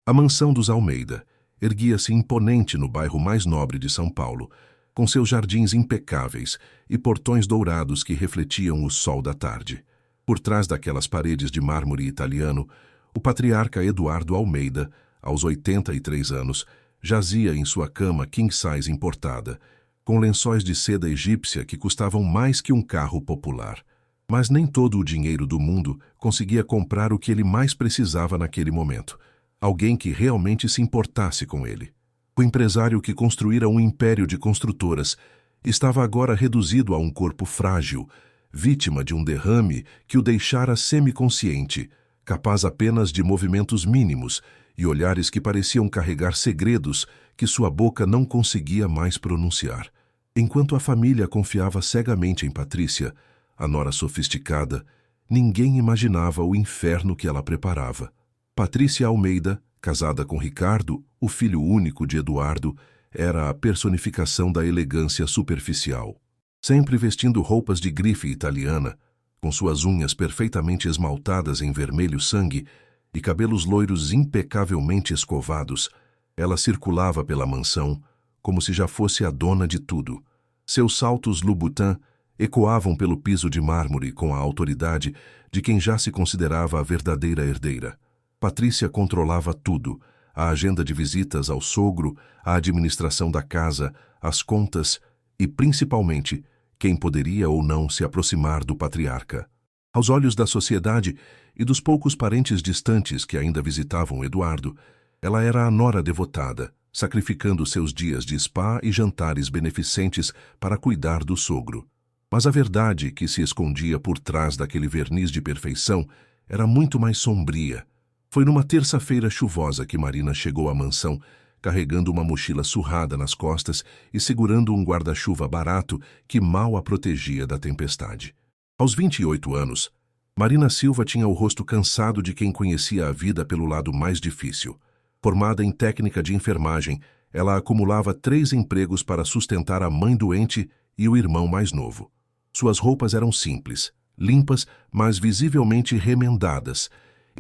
A mansão dos Almeida erguia-se imponente no bairro mais nobre de São Paulo, com seus jardins impecáveis e portões dourados que refletiam o sol da tarde. Por trás daquelas paredes de mármore italiano, o patriarca Eduardo Almeida, aos 83 anos, jazia em sua cama king-size importada, com lençóis de seda egípcia que custavam mais que um carro popular. Mas nem todo o dinheiro do mundo conseguia comprar o que ele mais precisava naquele momento: alguém que realmente se importasse com ele. O empresário que construíra um império de construtoras estava agora reduzido a um corpo frágil, vítima de um derrame que o deixara semiconsciente, capaz apenas de movimentos mínimos e olhares que pareciam carregar segredos que sua boca não conseguia mais pronunciar. Enquanto a família confiava cegamente em Patrícia, a nora sofisticada, ninguém imaginava o inferno que ela preparava. Patrícia Almeida, casada com Ricardo, o filho único de Eduardo, era a personificação da elegância superficial. Sempre vestindo roupas de grife italiana, com suas unhas perfeitamente esmaltadas em vermelho sangue e cabelos loiros impecavelmente escovados, ela circulava pela mansão como se já fosse a dona de tudo. Seus saltos Louboutin ecoavam pelo piso de mármore com a autoridade de quem já se considerava a verdadeira herdeira. Patrícia controlava tudo: a agenda de visitas ao sogro, a administração da casa, as contas e, principalmente, quem poderia ou não se aproximar do patriarca. Aos olhos da sociedade e dos poucos parentes distantes que ainda visitavam Eduardo, ela era a nora devotada, sacrificando seus dias de spa e jantares beneficentes para cuidar do sogro. Mas a verdade que se escondia por trás daquele verniz de perfeição era muito mais sombria. Foi numa terça-feira chuvosa que Marina chegou à mansão, carregando uma mochila surrada nas costas e segurando um guarda-chuva barato que mal a protegia da tempestade. Aos 28 anos, Marina Silva tinha o rosto cansado de quem conhecia a vida pelo lado mais difícil. Formada em técnica de enfermagem, ela acumulava 3 empregos para sustentar a mãe doente e o irmão mais novo. Suas roupas eram simples, limpas, mas visivelmente remendadas,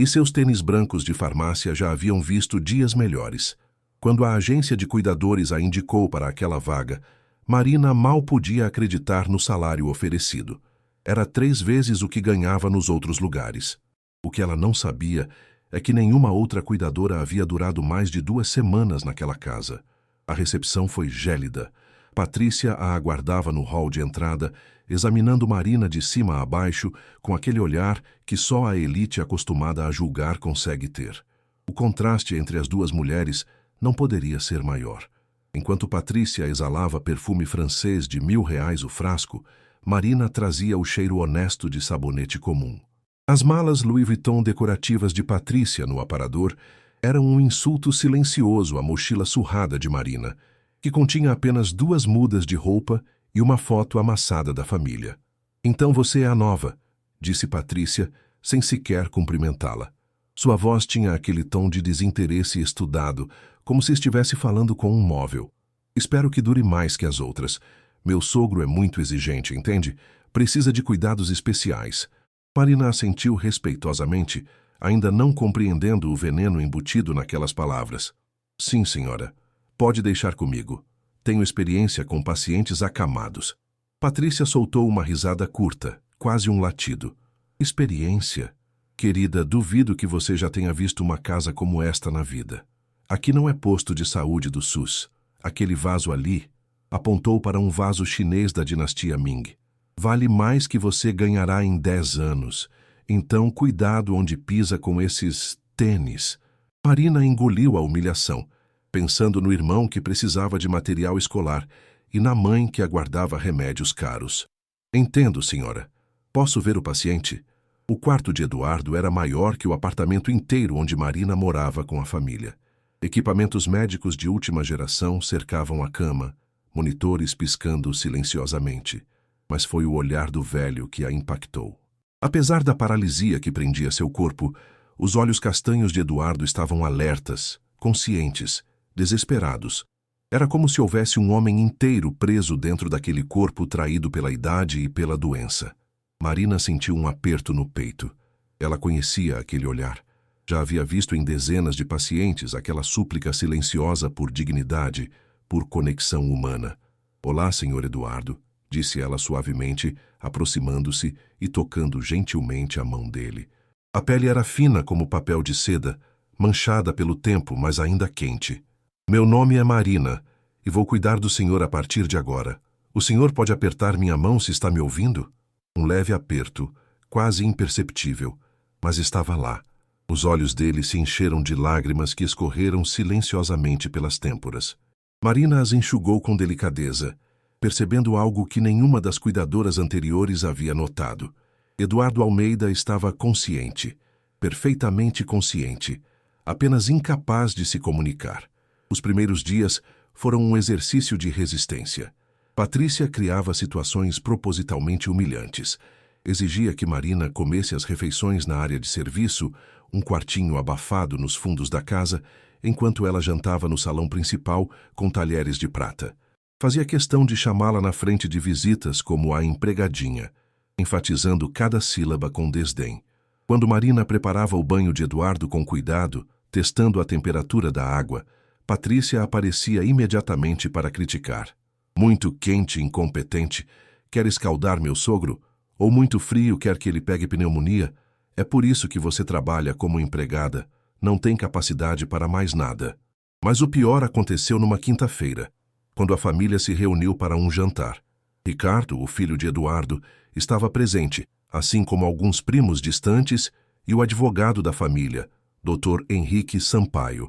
e seus tênis brancos de farmácia já haviam visto dias melhores. Quando a agência de cuidadores a indicou para aquela vaga, Marina mal podia acreditar no salário oferecido. Era 3 vezes o que ganhava nos outros lugares. O que ela não sabia é que nenhuma outra cuidadora havia durado mais de 2 semanas naquela casa. A recepção foi gélida. Patrícia a aguardava no hall de entrada, examinando Marina de cima a baixo, com aquele olhar que só a elite acostumada a julgar consegue ter. O contraste entre as duas mulheres não poderia ser maior. Enquanto Patrícia exalava perfume francês de R$ 1.000 o frasco, Marina trazia o cheiro honesto de sabonete comum. As malas Louis Vuitton decorativas de Patrícia no aparador eram um insulto silencioso à mochila surrada de Marina, que continha apenas 2 mudas de roupa e uma foto amassada da família. "Então você é a nova", disse Patrícia, sem sequer cumprimentá-la. Sua voz tinha aquele tom de desinteresse estudado, como se estivesse falando com um móvel. "Espero que dure mais que as outras. Meu sogro é muito exigente, entende? Precisa de cuidados especiais." Marina assentiu respeitosamente, ainda não compreendendo o veneno embutido naquelas palavras. "Sim, senhora. Pode deixar comigo. Tenho experiência com pacientes acamados." Patrícia soltou uma risada curta, quase um latido. "Experiência? Querida, duvido que você já tenha visto uma casa como esta na vida. Aqui não é posto de saúde do SUS. Aquele vaso ali", apontou para um vaso chinês da dinastia Ming, "vale mais que você ganhará em 10 anos. Então, cuidado onde pisa com esses tênis." Marina engoliu a humilhação, pensando no irmão que precisava de material escolar e na mãe que aguardava remédios caros. "Entendo, senhora. Posso ver o paciente?" O quarto de Eduardo era maior que o apartamento inteiro onde Marina morava com a família. Equipamentos médicos de última geração cercavam a cama, monitores piscando silenciosamente. Mas foi o olhar do velho que a impactou. Apesar da paralisia que prendia seu corpo, os olhos castanhos de Eduardo estavam alertas, conscientes, desesperados. Era como se houvesse um homem inteiro preso dentro daquele corpo traído pela idade e pela doença. Marina sentiu um aperto no peito. Ela conhecia aquele olhar. Já havia visto em dezenas de pacientes aquela súplica silenciosa por dignidade, por conexão humana. "Olá, Sr. Eduardo", disse ela suavemente, aproximando-se e tocando gentilmente a mão dele. A pele era fina como papel de seda, manchada pelo tempo, mas ainda quente. "Meu nome é Marina, e vou cuidar do senhor a partir de agora. O senhor pode apertar minha mão se está me ouvindo?" Um leve aperto, quase imperceptível, mas estava lá. Os olhos dele se encheram de lágrimas que escorreram silenciosamente pelas têmporas. Marina as enxugou com delicadeza, percebendo algo que nenhuma das cuidadoras anteriores havia notado. Eduardo Almeida estava consciente, perfeitamente consciente, apenas incapaz de se comunicar. Os primeiros dias foram um exercício de resistência. Patrícia criava situações propositalmente humilhantes. Exigia que Marina comesse as refeições na área de serviço, um quartinho abafado nos fundos da casa, enquanto ela jantava no salão principal com talheres de prata. Fazia questão de chamá-la na frente de visitas como a empregadinha, enfatizando cada sílaba com desdém. Quando Marina preparava o banho de Eduardo com cuidado, testando a temperatura da água, Patrícia aparecia imediatamente para criticar. "Muito quente e incompetente, quer escaldar meu sogro? Ou muito frio, quer que ele pegue pneumonia? É por isso que você trabalha como empregada, não tem capacidade para mais nada." Mas o pior aconteceu numa quinta-feira, quando a família se reuniu para um jantar. Ricardo, o filho de Eduardo, estava presente, assim como alguns primos distantes e o advogado da família, Dr. Henrique Sampaio.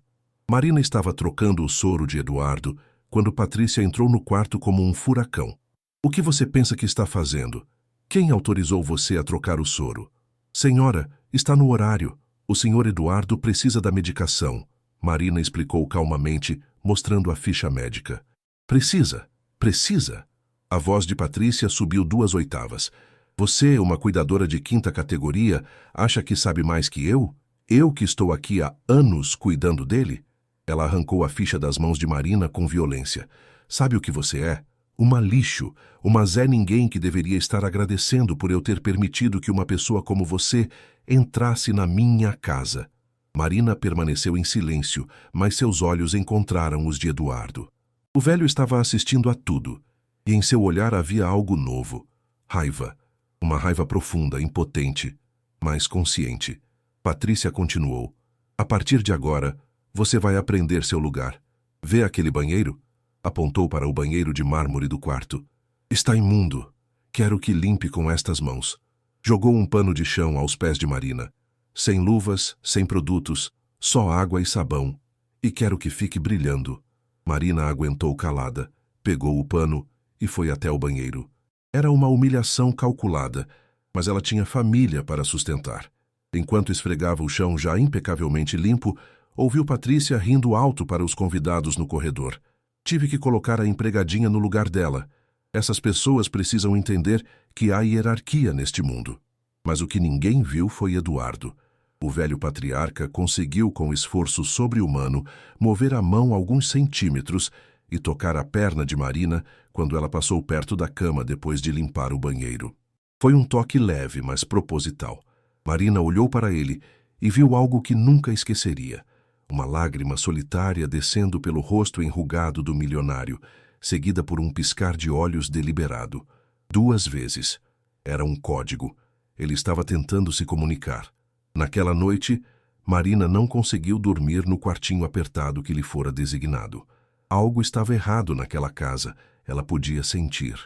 Marina estava trocando o soro de Eduardo quando Patrícia entrou no quarto como um furacão. "O que você pensa que está fazendo? Quem autorizou você a trocar o soro?" "Senhora, está no horário. O senhor Eduardo precisa da medicação", Marina explicou calmamente, mostrando a ficha médica. "Precisa? Precisa?" A voz de Patrícia subiu 2 oitavas. "Você, uma cuidadora de 5ª categoria, acha que sabe mais que eu? Eu que estou aqui há anos cuidando dele?" Ela arrancou a ficha das mãos de Marina com violência. "Sabe o que você é? Uma lixo, uma Zé Ninguém que deveria estar agradecendo por eu ter permitido que uma pessoa como você entrasse na minha casa." Marina permaneceu em silêncio, mas seus olhos encontraram os de Eduardo. O velho estava assistindo a tudo, e em seu olhar havia algo novo. Raiva. Uma raiva profunda, impotente, mas consciente. Patrícia continuou. "A partir de agora, você vai aprender seu lugar. Vê aquele banheiro?" Apontou para o banheiro de mármore do quarto. "Está imundo. Quero que limpe com estas mãos." Jogou um pano de chão aos pés de Marina. "Sem luvas, sem produtos, só água e sabão. E quero que fique brilhando." Marina aguentou calada, pegou o pano e foi até o banheiro. Era uma humilhação calculada, mas ela tinha família para sustentar. Enquanto esfregava o chão já impecavelmente limpo, ouviu Patrícia rindo alto para os convidados no corredor. "Tive que colocar a empregadinha no lugar dela. Essas pessoas precisam entender que há hierarquia neste mundo." Mas o que ninguém viu foi Eduardo. O velho patriarca conseguiu, com esforço sobre-humano, mover a mão alguns centímetros e tocar a perna de Marina quando ela passou perto da cama depois de limpar o banheiro. Foi um toque leve, mas proposital. Marina olhou para ele e viu algo que nunca esqueceria. Uma lágrima solitária descendo pelo rosto enrugado do milionário, seguida por um piscar de olhos deliberado. 2 vezes. Era um código. Ele estava tentando se comunicar. Naquela noite, Marina não conseguiu dormir no quartinho apertado que lhe fora designado. Algo estava errado naquela casa, ela podia sentir.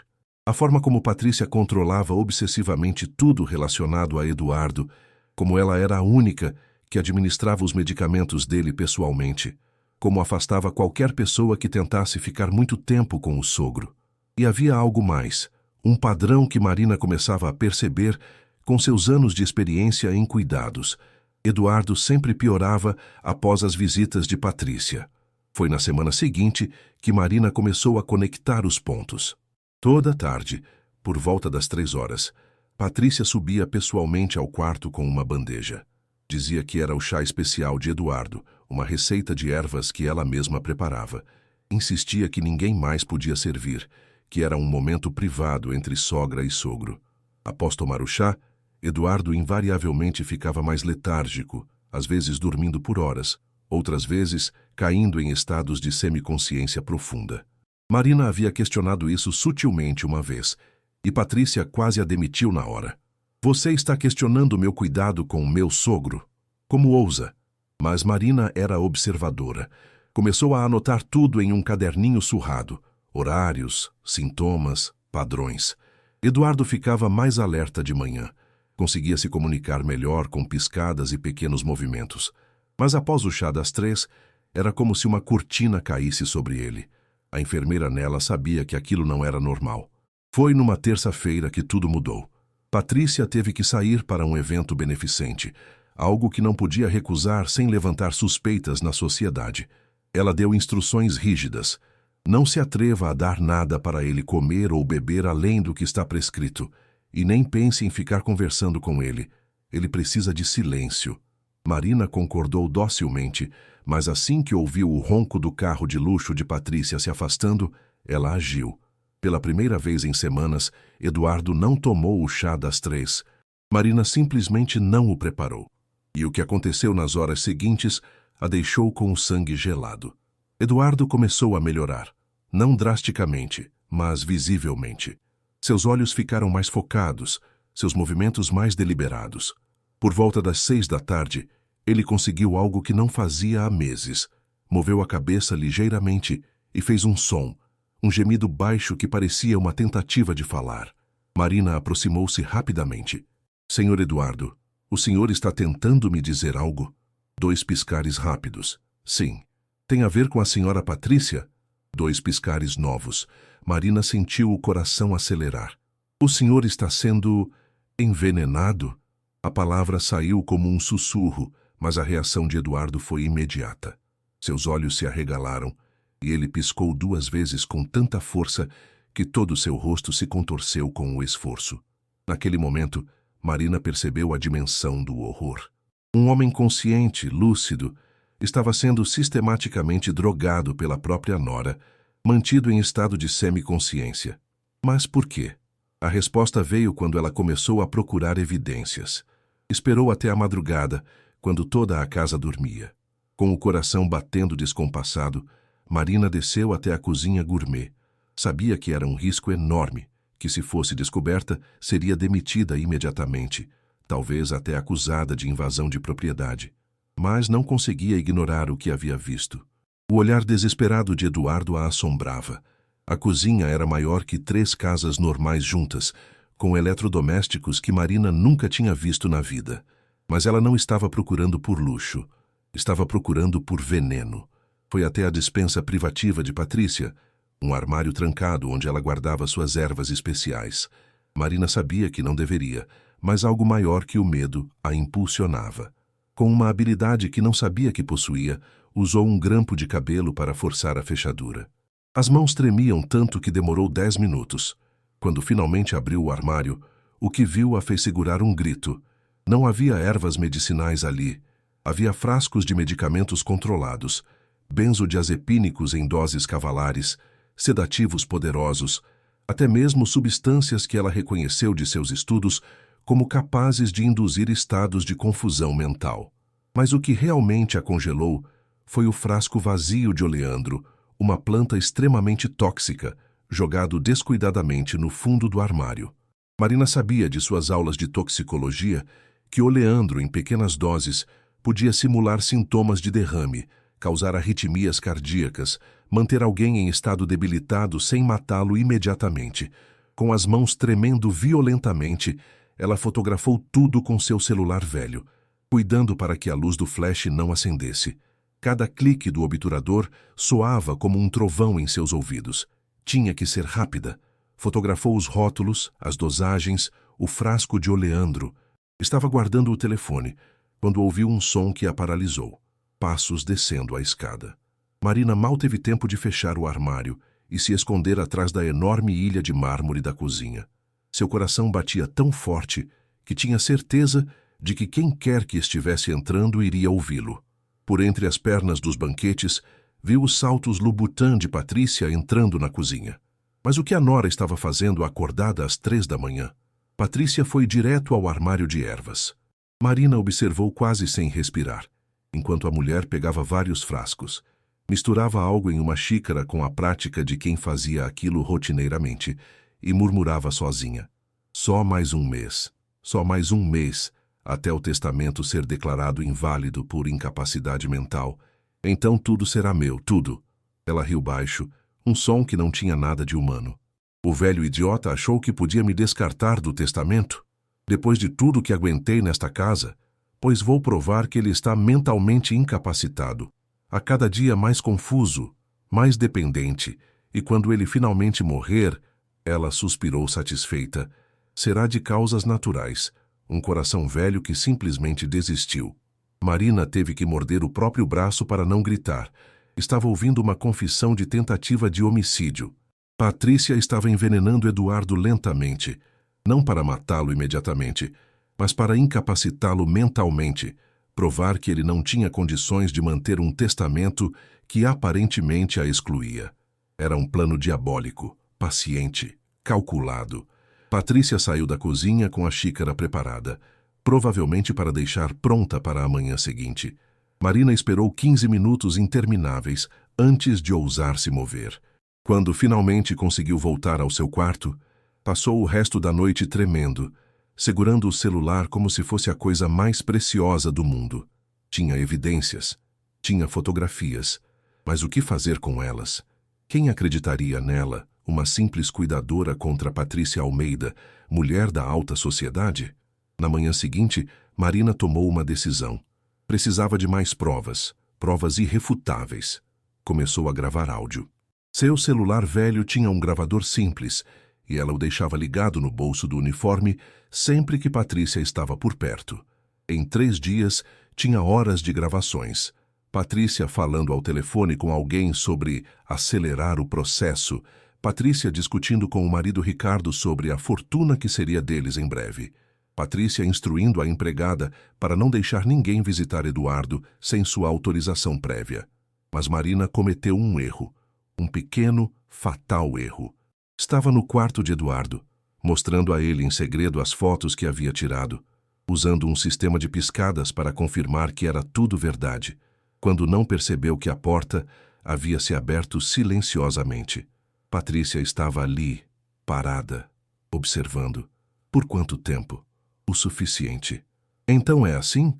A forma como Patrícia controlava obsessivamente tudo relacionado a Eduardo, como ela era a única que administrava os medicamentos dele pessoalmente, como afastava qualquer pessoa que tentasse ficar muito tempo com o sogro. E havia algo mais, um padrão que Marina começava a perceber com seus anos de experiência em cuidados. Eduardo sempre piorava após as visitas de Patrícia. Foi na semana seguinte que Marina começou a conectar os pontos. Toda tarde, por volta das 3 horas, Patrícia subia pessoalmente ao quarto com uma bandeja. Dizia que era o chá especial de Eduardo, uma receita de ervas que ela mesma preparava. Insistia que ninguém mais podia servir, que era um momento privado entre sogra e sogro. Após tomar o chá, Eduardo invariavelmente ficava mais letárgico, às vezes dormindo por horas, outras vezes caindo em estados de semiconsciência profunda. Marina havia questionado isso sutilmente uma vez, e Patrícia quase a demitiu na hora. Você está questionando meu cuidado com o meu sogro? Como ousa? Mas Marina era observadora. Começou a anotar tudo em um caderninho surrado. Horários, sintomas, padrões. Eduardo ficava mais alerta de manhã. Conseguia se comunicar melhor com piscadas e pequenos movimentos. Mas após o chá das 3, era como se uma cortina caísse sobre ele. A enfermeira nela sabia que aquilo não era normal. Foi numa terça-feira que tudo mudou. Patrícia teve que sair para um evento beneficente, algo que não podia recusar sem levantar suspeitas na sociedade. Ela deu instruções rígidas. Não se atreva a dar nada para ele comer ou beber além do que está prescrito, e nem pense em ficar conversando com ele. Ele precisa de silêncio. Marina concordou docilmente, mas assim que ouviu o ronco do carro de luxo de Patrícia se afastando, ela agiu. Pela primeira vez em semanas, Eduardo não tomou o chá das 3. Marina simplesmente não o preparou. E o que aconteceu nas horas seguintes a deixou com o sangue gelado. Eduardo começou a melhorar. Não drasticamente, mas visivelmente. Seus olhos ficaram mais focados, seus movimentos mais deliberados. Por volta das 6 da tarde, ele conseguiu algo que não fazia há meses. Moveu a cabeça ligeiramente e fez um som, um gemido baixo que parecia uma tentativa de falar. Marina aproximou-se rapidamente. Senhor Eduardo, o senhor está tentando me dizer algo? 2 piscares rápidos. Sim. Tem a ver com a senhora Patrícia? 2 piscares novos. Marina sentiu o coração acelerar. O senhor está sendo envenenado? A palavra saiu como um sussurro, mas a reação de Eduardo foi imediata. Seus olhos se arregalaram e ele piscou 2 vezes com tanta força que todo seu rosto se contorceu com o esforço. Naquele momento, Marina percebeu a dimensão do horror. Um homem consciente, lúcido, estava sendo sistematicamente drogado pela própria nora, mantido em estado de semiconsciência. Mas por quê? A resposta veio quando ela começou a procurar evidências. Esperou até a madrugada, quando toda a casa dormia. Com o coração batendo descompassado, Marina desceu até a cozinha gourmet. Sabia que era um risco enorme, que se fosse descoberta, seria demitida imediatamente, talvez até acusada de invasão de propriedade. Mas não conseguia ignorar o que havia visto. O olhar desesperado de Eduardo a assombrava. A cozinha era maior que 3 casas normais juntas, com eletrodomésticos que Marina nunca tinha visto na vida. Mas ela não estava procurando por luxo. Estava procurando por veneno. Foi até a despensa privativa de Patrícia, um armário trancado onde ela guardava suas ervas especiais. Marina sabia que não deveria, mas algo maior que o medo a impulsionava. Com uma habilidade que não sabia que possuía, usou um grampo de cabelo para forçar a fechadura. As mãos tremiam tanto que demorou 10 minutos. Quando finalmente abriu o armário, o que viu a fez segurar um grito. Não havia ervas medicinais ali. Havia frascos de medicamentos controlados, benzodiazepínicos em doses cavalares, sedativos poderosos, até mesmo substâncias que ela reconheceu de seus estudos como capazes de induzir estados de confusão mental. Mas o que realmente a congelou foi o frasco vazio de oleandro, uma planta extremamente tóxica, jogado descuidadamente no fundo do armário. Marina sabia de suas aulas de toxicologia que oleandro em pequenas doses podia simular sintomas de derrame, causar arritmias cardíacas, manter alguém em estado debilitado sem matá-lo imediatamente. Com as mãos tremendo violentamente, ela fotografou tudo com seu celular velho, cuidando para que a luz do flash não acendesse. Cada clique do obturador soava como um trovão em seus ouvidos. Tinha que ser rápida. Fotografou os rótulos, as dosagens, o frasco de oleandro. Estava guardando o telefone, quando ouviu um som que a paralisou. Passos descendo a escada. Marina mal teve tempo de fechar o armário e se esconder atrás da enorme ilha de mármore da cozinha. Seu coração batia tão forte que tinha certeza de que quem quer que estivesse entrando iria ouvi-lo. Por entre as pernas dos banquetes, viu os saltos Louboutin de Patrícia entrando na cozinha. Mas o que a nora estava fazendo acordada às 3 da manhã? Patrícia foi direto ao armário de ervas. Marina observou quase sem respirar, enquanto a mulher pegava vários frascos. Misturava algo em uma xícara com a prática de quem fazia aquilo rotineiramente e murmurava sozinha. Só mais um mês, só mais um mês, até o testamento ser declarado inválido por incapacidade mental. Então tudo será meu, tudo. Ela riu baixo, um som que não tinha nada de humano. O velho idiota achou que podia me descartar do testamento? Depois de tudo que aguentei nesta casa? Pois vou provar que ele está mentalmente incapacitado. A cada dia mais confuso, mais dependente, e quando ele finalmente morrer, ela suspirou satisfeita, será de causas naturais, um coração velho que simplesmente desistiu. Marina teve que morder o próprio braço para não gritar. Estava ouvindo uma confissão de tentativa de homicídio. Patrícia estava envenenando Eduardo lentamente, não para matá-lo imediatamente, mas para incapacitá-lo mentalmente, provar que ele não tinha condições de manter um testamento que aparentemente a excluía. Era um plano diabólico, paciente, calculado. Patrícia saiu da cozinha com a xícara preparada, provavelmente para deixar pronta para a manhã seguinte. Marina esperou 15 minutos intermináveis antes de ousar se mover. Quando finalmente conseguiu voltar ao seu quarto, passou o resto da noite tremendo, segurando o celular como se fosse a coisa mais preciosa do mundo. Tinha evidências, tinha fotografias, mas o que fazer com elas? Quem acreditaria nela, uma simples cuidadora contra Patrícia Almeida, mulher da alta sociedade? Na manhã seguinte, Marina tomou uma decisão. Precisava de mais provas, provas irrefutáveis. Começou a gravar áudio. Seu celular velho tinha um gravador simples, e ela o deixava ligado no bolso do uniforme sempre que Patrícia estava por perto. Em 3 dias, tinha horas de gravações. Patrícia falando ao telefone com alguém sobre acelerar o processo, Patrícia discutindo com o marido Ricardo sobre a fortuna que seria deles em breve. Patrícia instruindo a empregada para não deixar ninguém visitar Eduardo sem sua autorização prévia. Mas Marina cometeu um erro, um pequeno, fatal erro. Estava no quarto de Eduardo, mostrando a ele em segredo as fotos que havia tirado, usando um sistema de piscadas para confirmar que era tudo verdade, quando não percebeu que a porta havia se aberto silenciosamente. Patrícia estava ali, parada, observando. Por quanto tempo? O suficiente. Então é assim?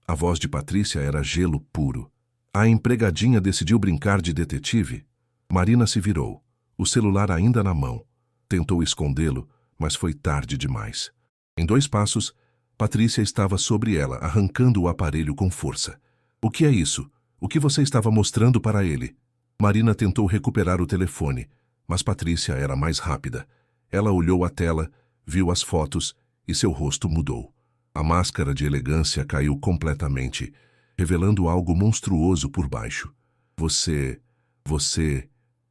A voz de Patrícia era gelo puro. A empregadinha decidiu brincar de detetive. Marina se virou, o celular ainda na mão. Tentou escondê-lo, mas foi tarde demais. Em 2 passos, Patrícia estava sobre ela, arrancando o aparelho com força. O que é isso? O que você estava mostrando para ele? Marina tentou recuperar o telefone, mas Patrícia era mais rápida. Ela olhou a tela, viu as fotos e seu rosto mudou. A máscara de elegância caiu completamente, revelando algo monstruoso por baixo. Você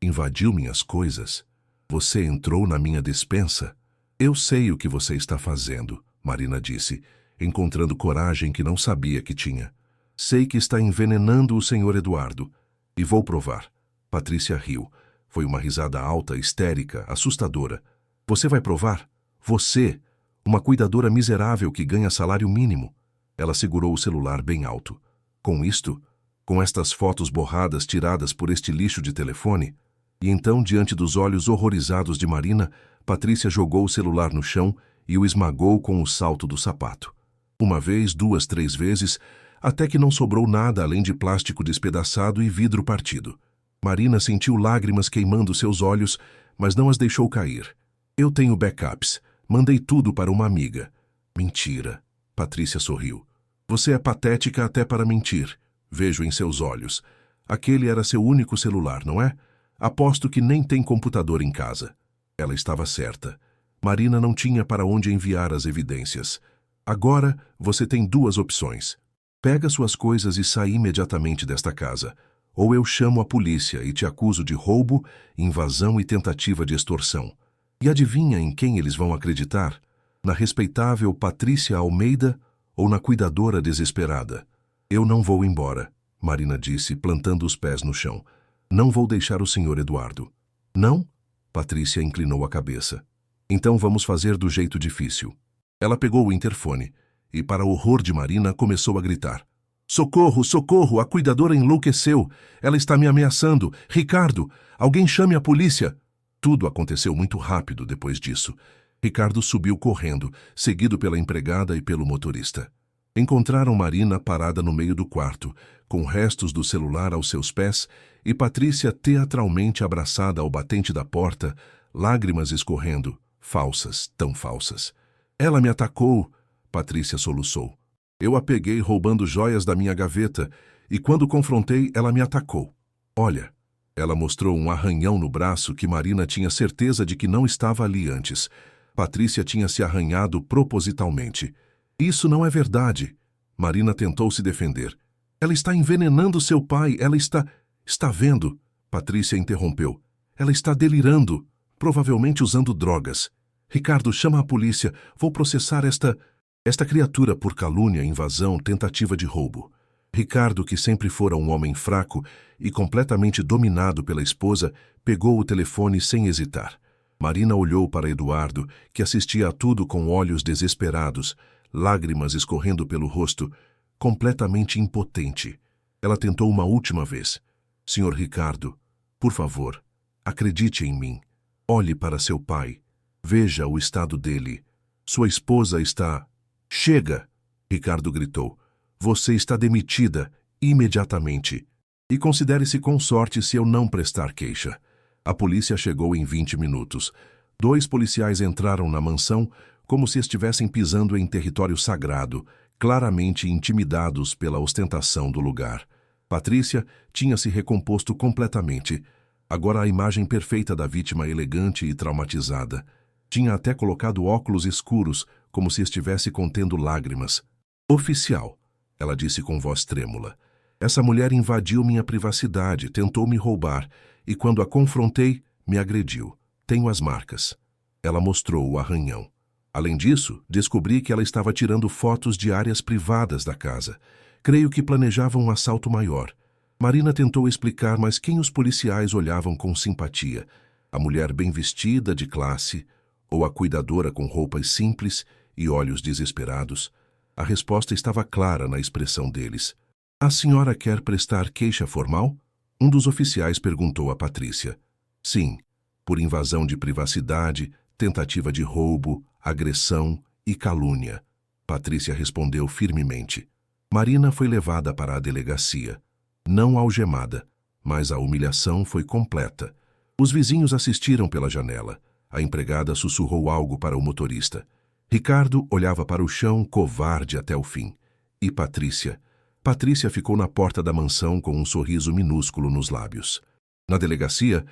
invadiu minhas coisas? Você entrou na minha despensa? Eu sei o que você está fazendo, Marina disse, encontrando coragem que não sabia que tinha. Sei que está envenenando o senhor Eduardo. E vou provar. Patrícia riu. Foi uma risada alta, histérica, assustadora. Você vai provar? Você, uma cuidadora miserável que ganha salário mínimo. Ela segurou o celular bem alto. Com isto, com estas fotos borradas tiradas por este lixo de telefone, e então, diante dos olhos horrorizados de Marina, Patrícia jogou o celular no chão e o esmagou com o salto do sapato. 1 vez, 2, 3 vezes, até que não sobrou nada além de plástico despedaçado e vidro partido. Marina sentiu lágrimas queimando seus olhos, mas não as deixou cair. Eu tenho backups. Mandei tudo para uma amiga. Mentira. Patrícia sorriu. Você é patética até para mentir. Vejo em seus olhos. Aquele era seu único celular, não é? Aposto que nem tem computador em casa. Ela estava certa. Marina não tinha para onde enviar as evidências. Agora você tem 2 opções. Pega suas coisas e sai imediatamente desta casa. Ou eu chamo a polícia e te acuso de roubo, invasão e tentativa de extorsão. E adivinha em quem eles vão acreditar? Na respeitável Patrícia Almeida ou na cuidadora desesperada? Eu não vou embora, Marina disse, plantando os pés no chão. Não vou deixar o senhor Eduardo. Não? Patrícia inclinou a cabeça. Então vamos fazer do jeito difícil. Ela pegou o interfone. e, para o horror de Marina, começou a gritar. Socorro, socorro, a cuidadora enlouqueceu. Ela está me ameaçando. Ricardo, alguém chame a polícia. Tudo aconteceu muito rápido depois disso. Ricardo subiu correndo, seguido pela empregada e pelo motorista. Encontraram Marina parada no meio do quarto, com restos do celular aos seus pés, e Patrícia teatralmente abraçada ao batente da porta, lágrimas escorrendo, falsas, tão falsas. Ela me atacou, Patrícia soluçou. Eu a peguei roubando joias da minha gaveta, e quando confrontei, ela me atacou. Olha, ela mostrou um arranhão no braço que Marina tinha certeza de que não estava ali antes. Patrícia tinha se arranhado propositalmente. Isso não é verdade. Marina tentou se defender. Ela está envenenando seu pai, ela está... Está vendo? Patrícia interrompeu. Ela está delirando, provavelmente usando drogas. Ricardo, chama a polícia. Vou processar esta criatura por calúnia, invasão, tentativa de roubo. Ricardo, que sempre fora um homem fraco e completamente dominado pela esposa, pegou o telefone sem hesitar. Marina olhou para Eduardo, que assistia a tudo com olhos desesperados, lágrimas escorrendo pelo rosto, completamente impotente. Ela tentou uma última vez. Senhor Ricardo, por favor, acredite em mim. Olhe para seu pai. Veja o estado dele. Sua esposa está... Chega! Ricardo gritou. Você está demitida, imediatamente. E considere-se com sorte se eu não prestar queixa. A polícia chegou em 20 minutos. 2 policiais entraram na mansão como se estivessem pisando em território sagrado, claramente intimidados pela ostentação do lugar. Patrícia tinha se recomposto completamente. Agora a imagem perfeita da vítima elegante e traumatizada. Tinha até colocado óculos escuros, como se estivesse contendo lágrimas. Oficial, ela disse com voz trêmula. Essa mulher invadiu minha privacidade, tentou me roubar, e quando a confrontei, me agrediu. Tenho as marcas. Ela mostrou o arranhão. Além disso, descobri que ela estava tirando fotos de áreas privadas da casa. Creio que planejava um assalto maior. Marina tentou explicar, mas quem os policiais olhavam com simpatia? A mulher bem vestida, de classe, ou a cuidadora com roupas simples e olhos desesperados? A resposta estava clara na expressão deles. A senhora quer prestar queixa formal? Um dos oficiais perguntou a Patrícia. Sim, por invasão de privacidade, tentativa de roubo, agressão e calúnia. Patrícia respondeu firmemente. Marina foi levada para a delegacia. Não algemada, mas a humilhação foi completa. Os vizinhos assistiram pela janela. A empregada sussurrou algo para o motorista. Ricardo olhava para o chão, covarde até o fim. E Patrícia? Patrícia ficou na porta da mansão com um sorriso minúsculo nos lábios. Na delegacia,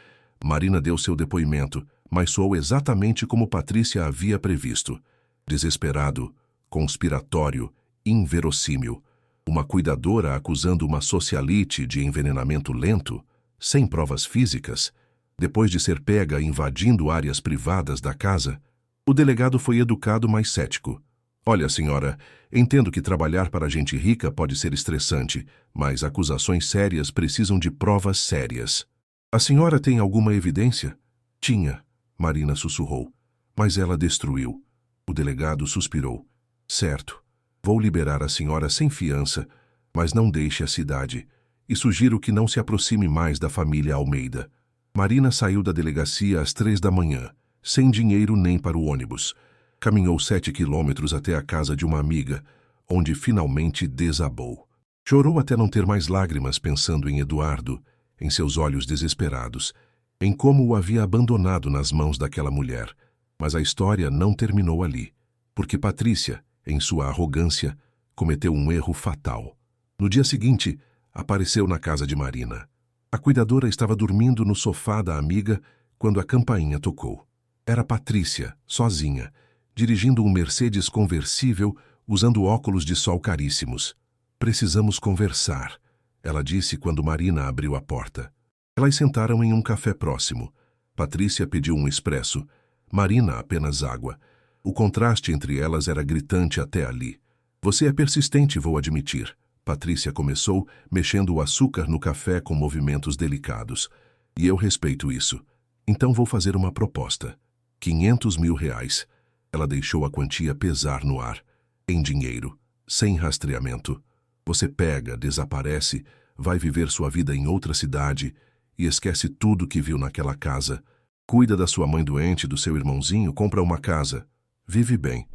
Marina deu seu depoimento, mas soou exatamente como Patrícia havia previsto. Desesperado, conspiratório, inverossímil. Uma cuidadora acusando uma socialite de envenenamento lento, sem provas físicas, depois de ser pega invadindo áreas privadas da casa. O delegado foi educado, mas cético. Olha, senhora, entendo que trabalhar para gente rica pode ser estressante, mas acusações sérias precisam de provas sérias. A senhora tem alguma evidência? Tinha, Marina sussurrou, mas ela destruiu. O delegado suspirou. Certo, vou liberar a senhora sem fiança, mas não deixe a cidade, e sugiro que não se aproxime mais da família Almeida. Marina saiu da delegacia às 3 da manhã, sem dinheiro nem para o ônibus. Caminhou 7 quilômetros até a casa de uma amiga, onde finalmente desabou. Chorou até não ter mais lágrimas pensando em Eduardo, em seus olhos desesperados, em como o havia abandonado nas mãos daquela mulher. Mas a história não terminou ali, porque Patrícia, em sua arrogância, cometeu um erro fatal. No dia seguinte, apareceu na casa de Marina. A cuidadora estava dormindo no sofá da amiga quando a campainha tocou. Era Patrícia, sozinha, dirigindo um Mercedes conversível, usando óculos de sol caríssimos. Precisamos conversar, ela disse quando Marina abriu a porta. Elas sentaram em um café próximo. Patrícia pediu um expresso, Marina apenas água. O contraste entre elas era gritante até ali. Você é persistente, vou admitir. Patrícia começou, mexendo o açúcar no café com movimentos delicados. E eu respeito isso. Então vou fazer uma proposta. 500 mil reais. Ela deixou a quantia pesar no ar. em dinheiro, sem rastreamento. Você pega, desaparece, vai viver sua vida em outra cidade e esquece tudo que viu naquela casa. Cuida da sua mãe doente, do seu irmãozinho, compra uma casa. Vive bem.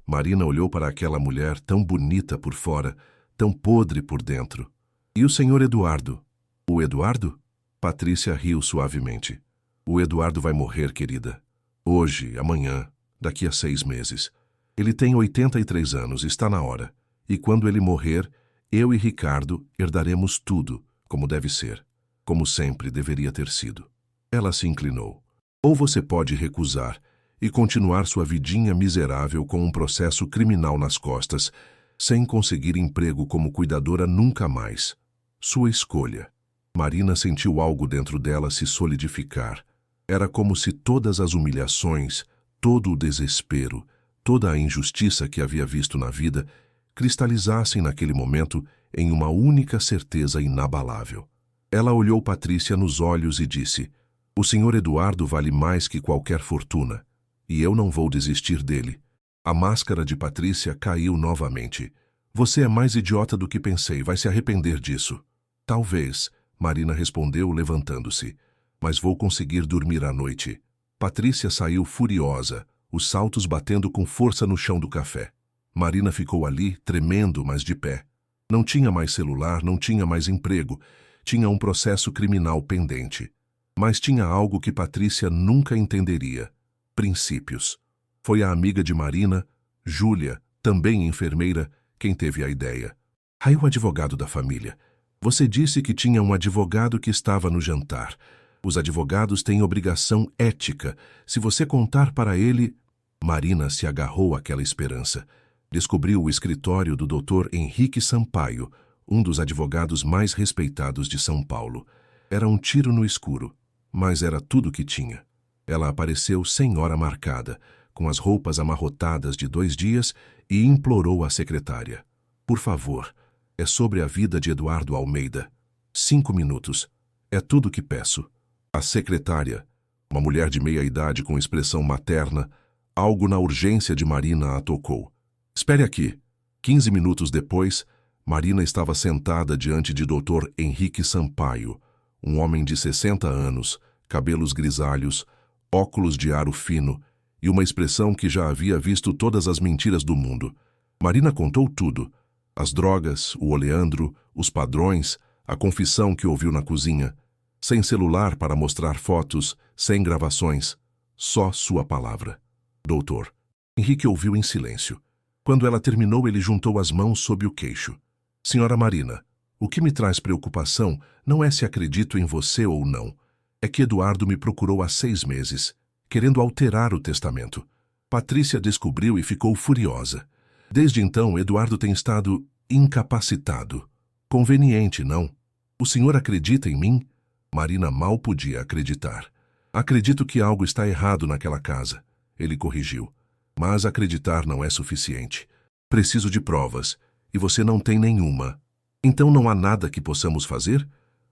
Marina olhou para aquela mulher tão bonita por fora, tão podre por dentro. E o senhor Eduardo? O Eduardo? Patrícia riu suavemente. O Eduardo vai morrer, querida. Hoje, amanhã, daqui a 6 meses. Ele tem 83 anos, está na hora. E quando ele morrer, eu e Ricardo herdaremos tudo, como deve ser. Como sempre deveria ter sido. Ela se inclinou. Ou você pode recusar e continuar sua vidinha miserável com um processo criminal nas costas, sem conseguir emprego como cuidadora nunca mais. Sua escolha. Marina sentiu algo dentro dela se solidificar. Era como se todas as humilhações, todo o desespero, toda a injustiça que havia visto na vida, cristalizassem naquele momento em uma única certeza inabalável. Ela olhou Patrícia nos olhos e disse: "O senhor Eduardo vale mais que qualquer fortuna, e eu não vou desistir dele." A máscara de Patrícia caiu novamente. "Você é mais idiota do que pensei, vai se arrepender disso." "Talvez," Marina respondeu, levantando-se. "Mas vou conseguir dormir à noite." Patrícia saiu furiosa, os saltos batendo com força no chão do café. Marina ficou ali, tremendo, mas de pé. Não tinha mais celular, não tinha mais emprego, tinha um processo criminal pendente. Mas tinha algo que Patrícia nunca entenderia: princípios. Foi a amiga de Marina, Júlia, também enfermeira, quem teve a ideia. "Aí o advogado da família. Você disse que tinha um advogado que estava no jantar. Os advogados têm obrigação ética. Se você contar para ele..." Marina se agarrou àquela esperança. Descobriu o escritório do Dr. Henrique Sampaio, um dos advogados mais respeitados de São Paulo. Era um tiro no escuro, mas era tudo o que tinha. Ela apareceu sem hora marcada, com as roupas amarrotadas de 2 dias, e implorou à secretária: "Por favor, é sobre a vida de Eduardo Almeida. 5 minutos. É tudo o que peço." A secretária, uma mulher de meia idade com expressão materna, algo na urgência de Marina a tocou. "Espere aqui." 15 minutos depois, Marina estava sentada diante de Dr. Henrique Sampaio, um homem de 60 anos, cabelos grisalhos, óculos de aro fino e uma expressão que já havia visto todas as mentiras do mundo. Marina contou tudo: as drogas, o oleandro, os padrões, a confissão que ouviu na cozinha. Sem celular para mostrar fotos, sem gravações, só sua palavra. "Doutor." Henrique ouviu em silêncio. Quando ela terminou, ele juntou as mãos sob o queixo. "Senhora Marina, o que me traz preocupação não é se acredito em você ou não. É que Eduardo me procurou há 6 meses, querendo alterar o testamento." Patrícia descobriu e ficou furiosa. Desde então, Eduardo tem estado incapacitado. "Conveniente, não? O senhor acredita em mim?" Marina mal podia acreditar. "Acredito que algo está errado naquela casa." Ele corrigiu. "Mas acreditar não é suficiente. Preciso de provas, e você não tem nenhuma. Então não há nada que possamos fazer?"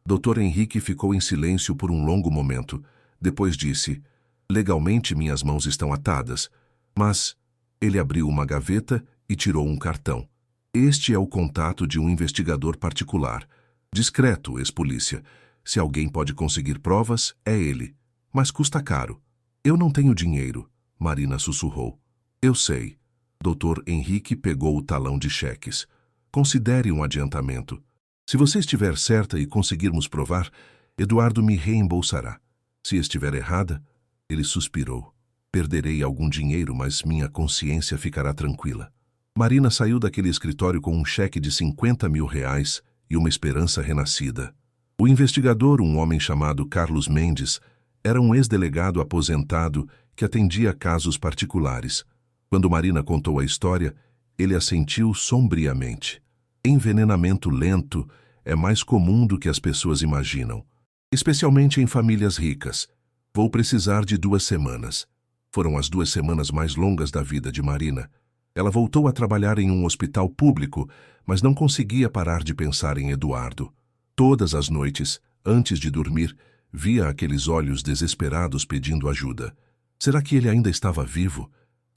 Dr. Henrique ficou em silêncio por um longo momento. Depois disse: "Legalmente minhas mãos estão atadas, mas..." Ele abriu uma gaveta e tirou um cartão. "Este é o contato de um investigador particular. Discreto, ex-polícia. Se alguém pode conseguir provas, é ele. Mas custa caro." "Eu não tenho dinheiro," Marina sussurrou. "Eu sei." Dr. Henrique pegou o talão de cheques. "Considere um adiantamento. Se você estiver certa e conseguirmos provar, Eduardo me reembolsará. Se estiver errada..." Ele suspirou. "Perderei algum dinheiro, mas minha consciência ficará tranquila." Marina saiu daquele escritório com um cheque de 50 mil reais e uma esperança renascida. O investigador, um homem chamado Carlos Mendes, era um ex-delegado aposentado que atendia casos particulares. Quando Marina contou a história, ele assentiu sombriamente. Envenenamento lento é mais comum do que as pessoas imaginam, especialmente em famílias ricas. "Vou precisar de 2 semanas." Foram as 2 semanas mais longas da vida de Marina. Ela voltou a trabalhar em um hospital público, mas não conseguia parar de pensar em Eduardo. Todas as noites, antes de dormir, via aqueles olhos desesperados pedindo ajuda. Será que ele ainda estava vivo?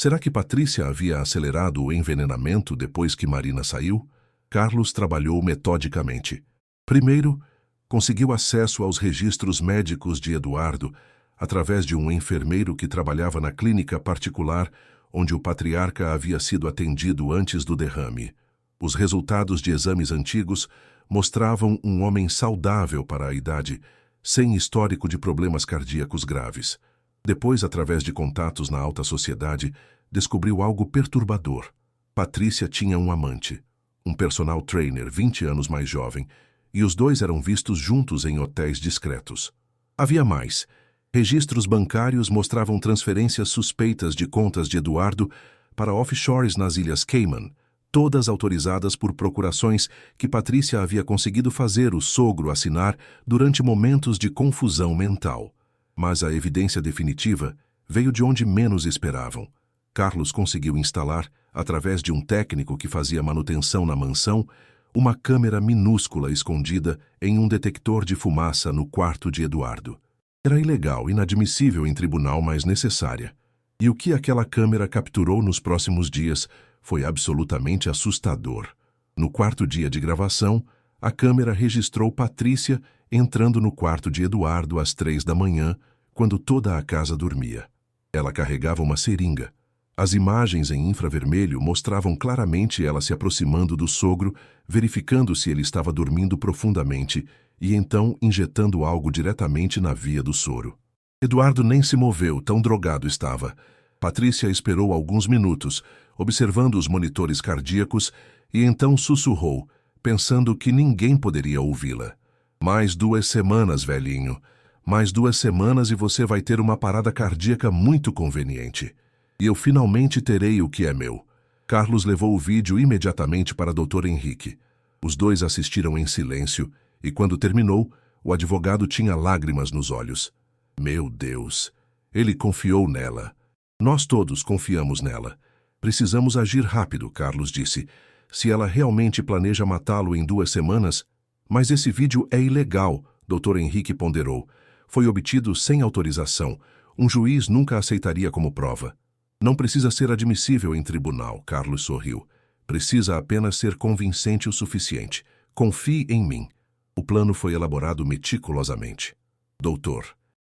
Será que Patrícia havia acelerado o envenenamento depois que Marina saiu? Carlos trabalhou metodicamente. Primeiro, conseguiu acesso aos registros médicos de Eduardo através de um enfermeiro que trabalhava na clínica particular onde o patriarca havia sido atendido antes do derrame. Os resultados de exames antigos mostravam um homem saudável para a idade, sem histórico de problemas cardíacos graves. Depois, através de contatos na alta sociedade, descobriu algo perturbador. Patrícia tinha um amante, um personal trainer 20 anos mais jovem, e os dois eram vistos juntos em hotéis discretos. Havia mais. Registros bancários mostravam transferências suspeitas de contas de Eduardo para offshores nas Ilhas Cayman, todas autorizadas por procurações que Patrícia havia conseguido fazer o sogro assinar durante momentos de confusão mental. Mas a evidência definitiva veio de onde menos esperavam. Carlos conseguiu instalar, através de um técnico que fazia manutenção na mansão, uma câmera minúscula escondida em um detector de fumaça no quarto de Eduardo. Era ilegal, inadmissível em tribunal, mas necessária. E o que aquela câmera capturou nos próximos dias foi absolutamente assustador. No quarto dia de gravação, a câmera registrou Patrícia entrando no quarto de Eduardo às 3 da manhã, quando toda a casa dormia. Ela carregava uma seringa. As imagens em infravermelho mostravam claramente ela se aproximando do sogro, verificando se ele estava dormindo profundamente e então injetando algo diretamente na via do soro. Eduardo nem se moveu, tão drogado estava. Patrícia esperou alguns minutos, observando os monitores cardíacos, e então sussurrou, pensando que ninguém poderia ouvi-la. Mais 2 semanas, velhinho. Mais 2 semanas e você vai ter uma parada cardíaca muito conveniente. E eu finalmente terei o que é meu. Carlos levou o vídeo imediatamente para Dr. Henrique. Os dois assistiram em silêncio, e quando terminou, o advogado tinha lágrimas nos olhos. Meu Deus! Ele confiou nela. Nós todos confiamos nela. Precisamos agir rápido, Carlos disse. Se ela realmente planeja matá-lo em 2 semanas... Mas esse vídeo é ilegal, Dr. Henrique ponderou. Foi obtido sem autorização. Um juiz nunca aceitaria como prova. Não precisa ser admissível em tribunal, Carlos sorriu. Precisa apenas ser convincente o suficiente. Confie em mim. O plano foi elaborado meticulosamente. Doutor,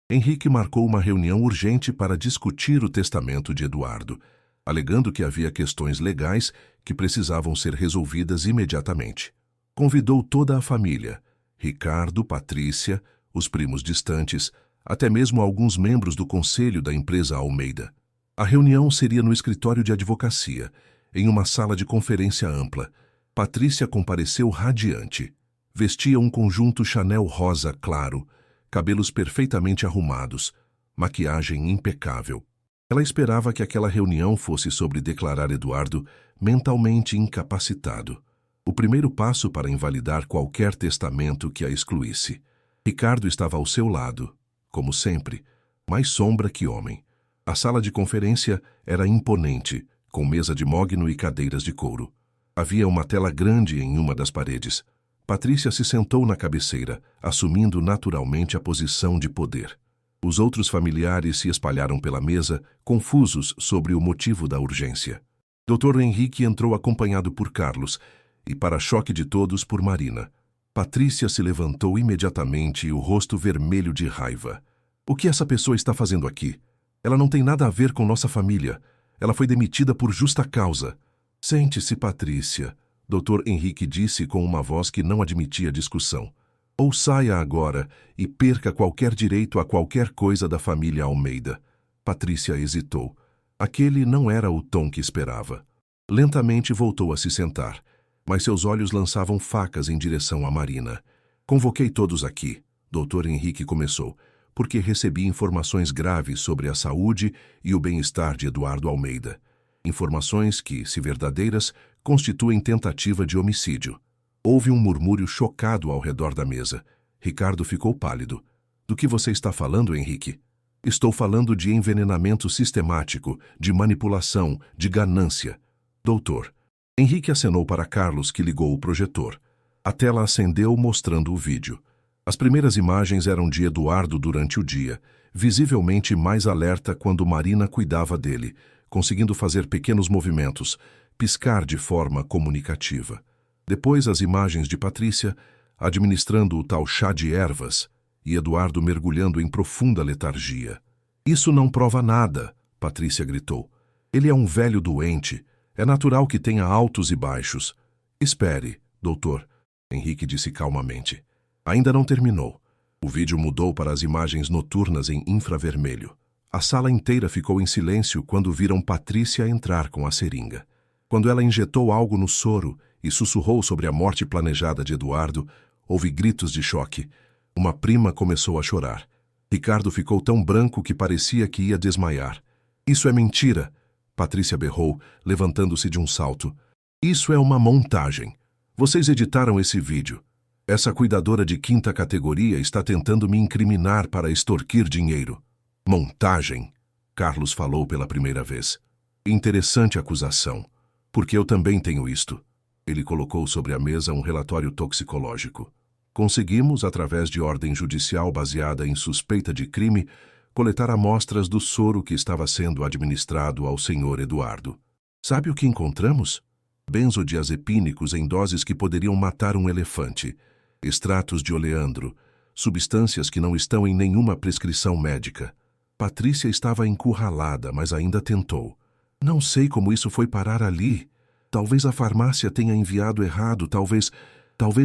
Henrique marcou uma reunião urgente para discutir o testamento de Eduardo, alegando que havia questões legais que precisavam ser resolvidas imediatamente. Convidou toda a família, Ricardo, Patrícia, os primos distantes, até mesmo alguns membros do conselho da empresa Almeida. A reunião seria no escritório de advocacia, em uma sala de conferência ampla. Patrícia compareceu radiante. Vestia um conjunto Chanel rosa claro, cabelos perfeitamente arrumados, maquiagem impecável. Ela esperava que aquela reunião fosse sobre declarar Eduardo mentalmente incapacitado. O primeiro passo para invalidar qualquer testamento que a excluísse. Ricardo estava ao seu lado, como sempre, mais sombra que homem. A sala de conferência era imponente, com mesa de mogno e cadeiras de couro. Havia uma tela grande em uma das paredes. Patrícia se sentou na cabeceira, assumindo naturalmente a posição de poder. Os outros familiares se espalharam pela mesa, confusos sobre o motivo da urgência. Dr. Henrique entrou acompanhado por Carlos e, para choque de todos, por Marina. Patrícia se levantou imediatamente, o rosto vermelho de raiva. O que essa pessoa está fazendo aqui? Ela não tem nada a ver com nossa família. Ela foi demitida por justa causa. Sente-se, Patrícia, Dr. Henrique disse com uma voz que não admitia discussão. Ou saia agora e perca qualquer direito a qualquer coisa da família Almeida. Patrícia hesitou. Aquele não era o tom que esperava. Lentamente voltou a se sentar, mas seus olhos lançavam facas em direção a Marina. Convoquei todos aqui, Dr. Henrique começou, porque recebi informações graves sobre a saúde e o bem-estar de Eduardo Almeida. Informações que, se verdadeiras, constituem tentativa de homicídio. Houve um murmúrio chocado ao redor da mesa. Ricardo ficou pálido. Do que você está falando, Henrique? Estou falando de envenenamento sistemático, de manipulação, de ganância. Doutor. Henrique acenou para Carlos, que ligou o projetor. A tela acendeu mostrando o vídeo. As primeiras imagens eram de Eduardo durante o dia, visivelmente mais alerta quando Marina cuidava dele, conseguindo fazer pequenos movimentos, piscar de forma comunicativa. Depois as imagens de Patrícia, administrando o tal chá de ervas, e Eduardo mergulhando em profunda letargia. "Isso não prova nada", Patrícia gritou. "Ele é um velho doente. É natural que tenha altos e baixos." "Espere, doutor", Henrique disse calmamente. Ainda não terminou. O vídeo mudou para as imagens noturnas em infravermelho. A sala inteira ficou em silêncio quando viram Patrícia entrar com a seringa. Quando ela injetou algo no soro e sussurrou sobre a morte planejada de Eduardo, houve gritos de choque. Uma prima começou a chorar. Ricardo ficou tão branco que parecia que ia desmaiar. "Isso é mentira", Patrícia berrou, levantando-se de um salto. "Isso é uma montagem. Vocês editaram esse vídeo. Essa cuidadora de quinta categoria está tentando me incriminar para extorquir dinheiro." "Montagem", Carlos falou pela primeira vez. "Interessante acusação, porque eu também tenho isto." Ele colocou sobre a mesa um relatório toxicológico. "Conseguimos, através de ordem judicial baseada em suspeita de crime, coletar amostras do soro que estava sendo administrado ao senhor Eduardo. Sabe o que encontramos? Benzodiazepínicos em doses que poderiam matar um elefante, extratos de oleandro, substâncias que não estão em nenhuma prescrição médica." Patrícia estava encurralada, mas ainda tentou. "Não sei como isso foi parar ali. Talvez a farmácia tenha enviado errado, talvez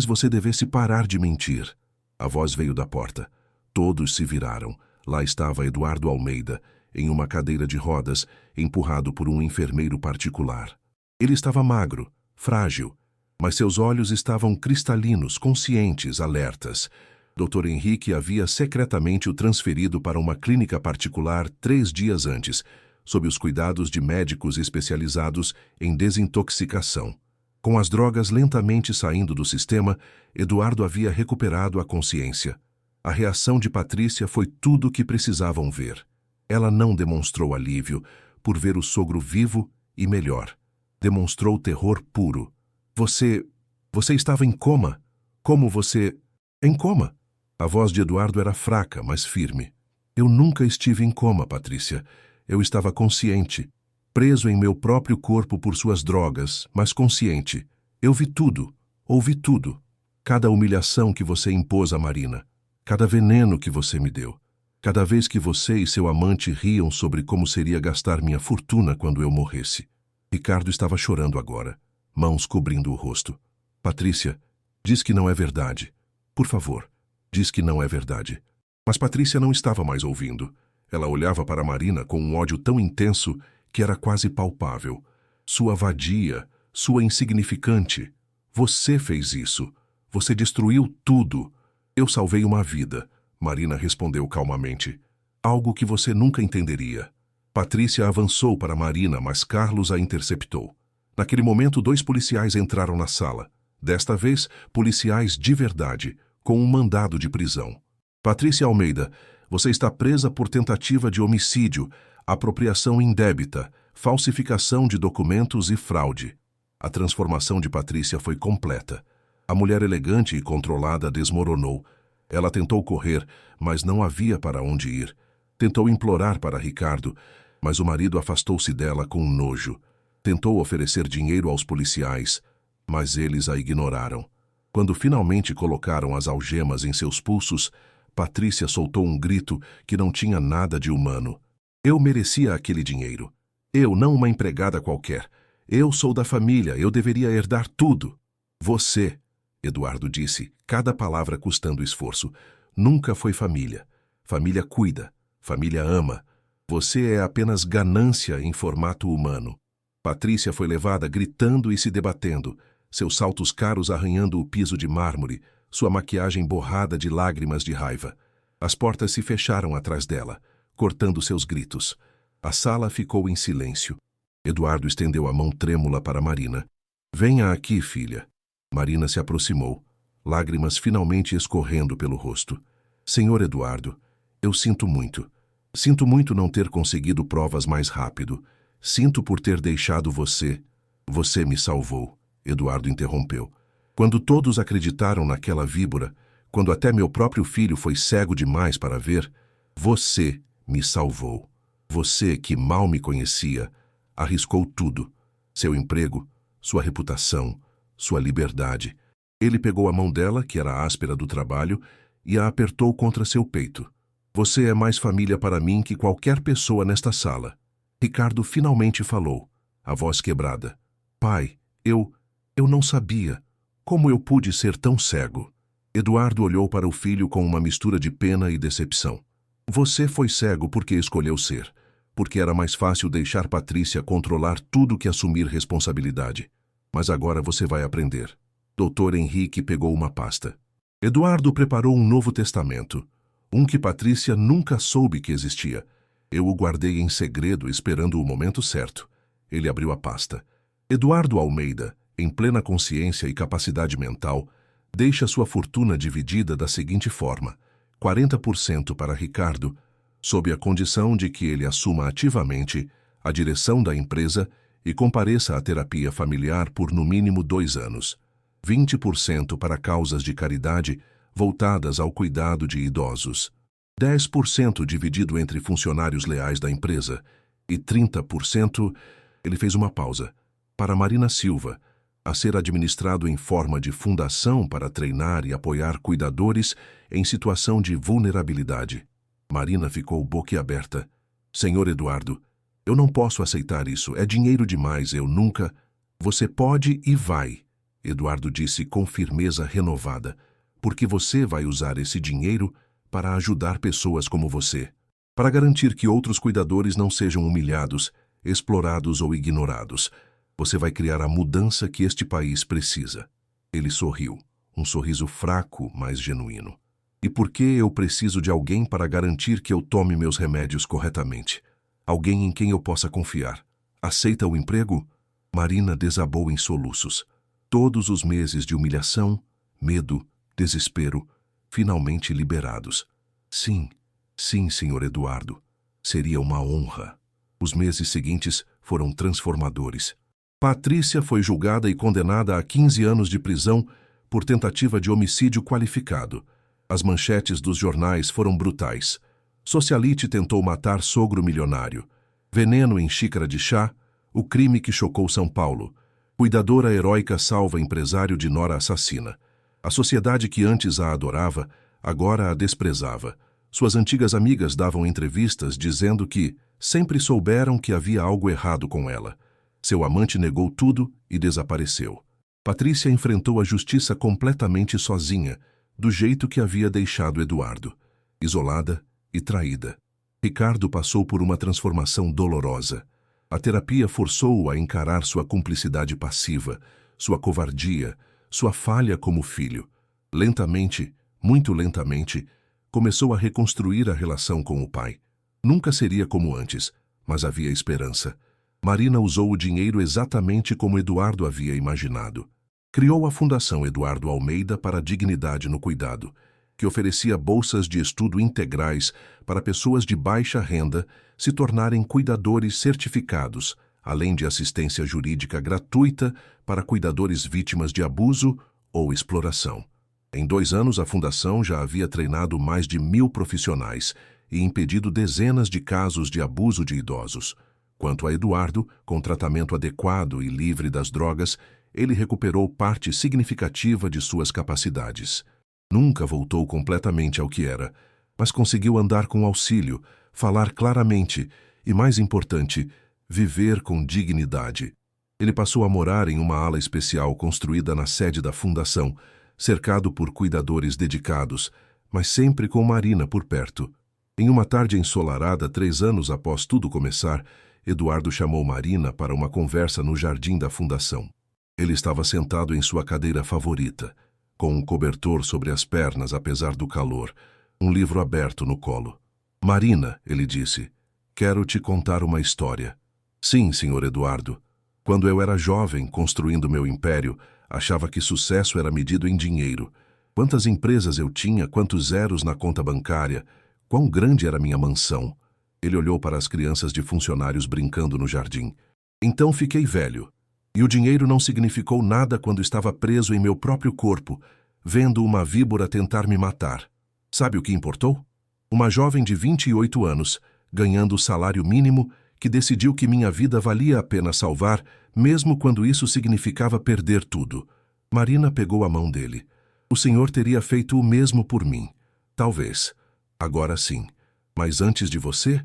você devesse parar de mentir." A voz veio da porta. Todos se viraram. Lá estava Eduardo Almeida, em uma cadeira de rodas, empurrado por um enfermeiro particular. Ele estava magro, frágil, mas seus olhos estavam cristalinos, conscientes, alertas. Dr. Henrique havia secretamente o transferido para uma clínica particular 3 dias antes, sob os cuidados de médicos especializados em desintoxicação. Com as drogas lentamente saindo do sistema, Eduardo havia recuperado a consciência. A reação de Patrícia foi tudo o que precisavam ver. Ela não demonstrou alívio por ver o sogro vivo e melhor. Demonstrou terror puro. Você estava em coma? Como você... Em coma?" A voz de Eduardo era fraca, mas firme. "Eu nunca estive em coma, Patrícia. Eu estava consciente, preso em meu próprio corpo por suas drogas, mas consciente. Eu vi tudo, ouvi tudo. Cada humilhação que você impôs a Marina, cada veneno que você me deu, cada vez que você e seu amante riam sobre como seria gastar minha fortuna quando eu morresse." Ricardo estava chorando agora, mãos cobrindo o rosto. "Patrícia, diz que não é verdade. Por favor, diz que não é verdade." Mas Patrícia não estava mais ouvindo. Ela olhava para Marina com um ódio tão intenso que era quase palpável. "Sua vadia, sua insignificante. Você fez isso. Você destruiu tudo." "Eu salvei uma vida", Marina respondeu calmamente. "Algo que você nunca entenderia." Patrícia avançou para Marina, mas Carlos a interceptou. Naquele momento, 2 policiais entraram na sala. Desta vez, policiais de verdade, com um mandado de prisão. "Patrícia Almeida, você está presa por tentativa de homicídio, apropriação indébita, falsificação de documentos e fraude." A transformação de Patrícia foi completa. A mulher elegante e controlada desmoronou. Ela tentou correr, mas não havia para onde ir. Tentou implorar para Ricardo, mas o marido afastou-se dela com nojo. Tentou oferecer dinheiro aos policiais, mas eles a ignoraram. Quando finalmente colocaram as algemas em seus pulsos, Patrícia soltou um grito que não tinha nada de humano. "Eu merecia aquele dinheiro. Eu, não uma empregada qualquer. Eu sou da família, eu deveria herdar tudo." "Você", Eduardo disse, cada palavra custando esforço, "nunca foi família. Família cuida, família ama. Você é apenas ganância em formato humano." Patrícia foi levada gritando e se debatendo, seus saltos caros arranhando o piso de mármore, sua maquiagem borrada de lágrimas de raiva. As portas se fecharam atrás dela, cortando seus gritos. A sala ficou em silêncio. Eduardo estendeu a mão trêmula para Marina. "Venha aqui, filha." Marina se aproximou, lágrimas finalmente escorrendo pelo rosto. "Senhor Eduardo, eu sinto muito. Sinto muito não ter conseguido provas mais rápido. Sinto por ter deixado você." "Você me salvou", Eduardo interrompeu. "Quando todos acreditaram naquela víbora, quando até meu próprio filho foi cego demais para ver, você me salvou. Você que mal me conhecia, Arriscou tudo. Seu emprego, sua reputação, sua liberdade. Ele pegou a mão dela, que era áspera do trabalho, e a apertou contra seu peito. Você é mais família para mim que qualquer pessoa nesta sala. Ricardo finalmente falou, a voz quebrada. Pai, eu não sabia. Como eu pude ser tão cego? Eduardo olhou para o filho com uma mistura de pena e decepção. Você foi cego porque escolheu ser. Porque era mais fácil deixar Patrícia controlar tudo que assumir responsabilidade. Mas agora você vai aprender. Dr. Henrique pegou uma pasta. Eduardo preparou um Novo Testamento. Um que Patrícia nunca soube que existia. Eu o guardei em segredo, esperando o momento certo. Ele abriu a pasta. Eduardo Almeida, em plena consciência e capacidade mental, deixa sua fortuna dividida da seguinte forma: 40% para Ricardo, sob a condição de que ele assuma ativamente a direção da empresa e compareça à terapia familiar por no mínimo 2 anos. 20% para causas de caridade voltadas ao cuidado de idosos. 10% dividido entre funcionários leais da empresa e 30%, ele fez uma pausa, para Marina Silva, a ser administrado em forma de fundação para treinar e apoiar cuidadores em situação de vulnerabilidade. Marina ficou boquiaberta. Senhor Eduardo, eu não posso aceitar isso, é dinheiro demais, eu nunca... Você pode e vai, Eduardo disse com firmeza renovada, porque você vai usar esse dinheiro para ajudar pessoas como você, para garantir que outros cuidadores não sejam humilhados, explorados ou ignorados. Você vai criar a mudança que este país precisa. Ele sorriu, um sorriso fraco, mas genuíno. E por que eu preciso de alguém para garantir que eu tome meus remédios corretamente? Alguém em quem eu possa confiar. Aceita o emprego? Marina desabou em soluços. Todos os meses de humilhação, medo, desespero, finalmente liberados. Sim, senhor Eduardo. Seria uma honra. Os meses seguintes foram transformadores. Patrícia foi julgada e condenada a 15 anos de prisão por tentativa de homicídio qualificado. As manchetes dos jornais foram brutais. Socialite tentou matar sogro milionário. Veneno em xícara de chá, o crime que chocou São Paulo. Cuidadora heróica salva empresário de nora assassina. A sociedade que antes a adorava, agora a desprezava. Suas antigas amigas davam entrevistas dizendo que sempre souberam que havia algo errado com ela. Seu amante negou tudo e desapareceu. Patrícia enfrentou a justiça completamente sozinha, do jeito que havia deixado Eduardo, isolada e traída. Ricardo passou por uma transformação dolorosa. A terapia forçou-o a encarar sua cumplicidade passiva, sua covardia, sua falha como filho. Lentamente, muito lentamente, começou a reconstruir a relação com o pai. Nunca seria como antes, mas havia esperança. Marina usou o dinheiro exatamente como Eduardo havia imaginado. Criou a Fundação Eduardo Almeida para a Dignidade no Cuidado, que oferecia bolsas de estudo integrais para pessoas de baixa renda se tornarem cuidadores certificados, além de assistência jurídica gratuita para cuidadores vítimas de abuso ou exploração. Em 2 anos, a Fundação já havia treinado mais de 1.000 profissionais e impedido dezenas de casos de abuso de idosos. Quanto a Eduardo, com tratamento adequado e livre das drogas, ele recuperou parte significativa de suas capacidades. Nunca voltou completamente ao que era, mas conseguiu andar com auxílio, falar claramente e, mais importante, viver com dignidade. Ele passou a morar em uma ala especial construída na sede da Fundação, cercado por cuidadores dedicados, mas sempre com Marina por perto. Em uma tarde ensolarada, 3 anos após tudo começar, Eduardo chamou Marina para uma conversa no jardim da Fundação. Ele estava sentado em sua cadeira favorita, com um cobertor sobre as pernas apesar do calor, um livro aberto no colo. Marina, ele disse, quero te contar uma história. Sim, senhor Eduardo. Quando eu era jovem, construindo meu império, achava que sucesso era medido em dinheiro. Quantas empresas eu tinha, quantos zeros na conta bancária, quão grande era minha mansão. Ele olhou para as crianças de funcionários brincando no jardim. Então fiquei velho. E o dinheiro não significou nada quando estava preso em meu próprio corpo, vendo uma víbora tentar me matar. Sabe o que importou? Uma jovem de 28 anos, ganhando o salário mínimo, que decidiu que minha vida valia a pena salvar, mesmo quando isso significava perder tudo. Marina pegou a mão dele. O senhor teria feito o mesmo por mim. Talvez. Agora sim. Mas antes de você?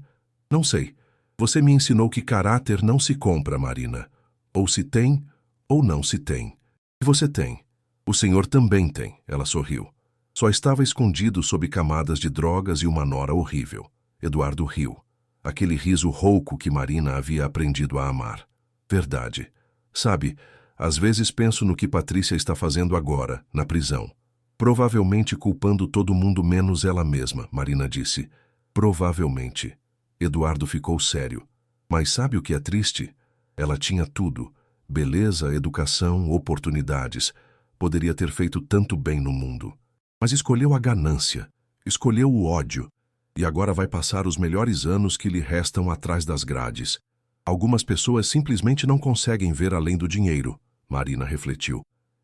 Não sei. Você me ensinou que caráter não se compra, Marina. Ou se tem, ou não se tem. E você tem. O senhor também tem, ela sorriu. Só estava escondido sob camadas de drogas e uma nora horrível. Eduardo riu. Aquele riso rouco que Marina havia aprendido a amar. Verdade. Sabe, às vezes penso no que Patrícia está fazendo agora, na prisão. Provavelmente culpando todo mundo menos ela mesma, Marina disse. Provavelmente. Eduardo ficou sério. Mas sabe o que é triste? Ela tinha tudo. Beleza, educação, oportunidades. Poderia ter feito tanto bem no mundo. Mas escolheu a ganância. Escolheu o ódio. E agora vai passar os melhores anos que lhe restam atrás das grades. Algumas pessoas simplesmente não conseguem ver além do dinheiro, Marina refletiu.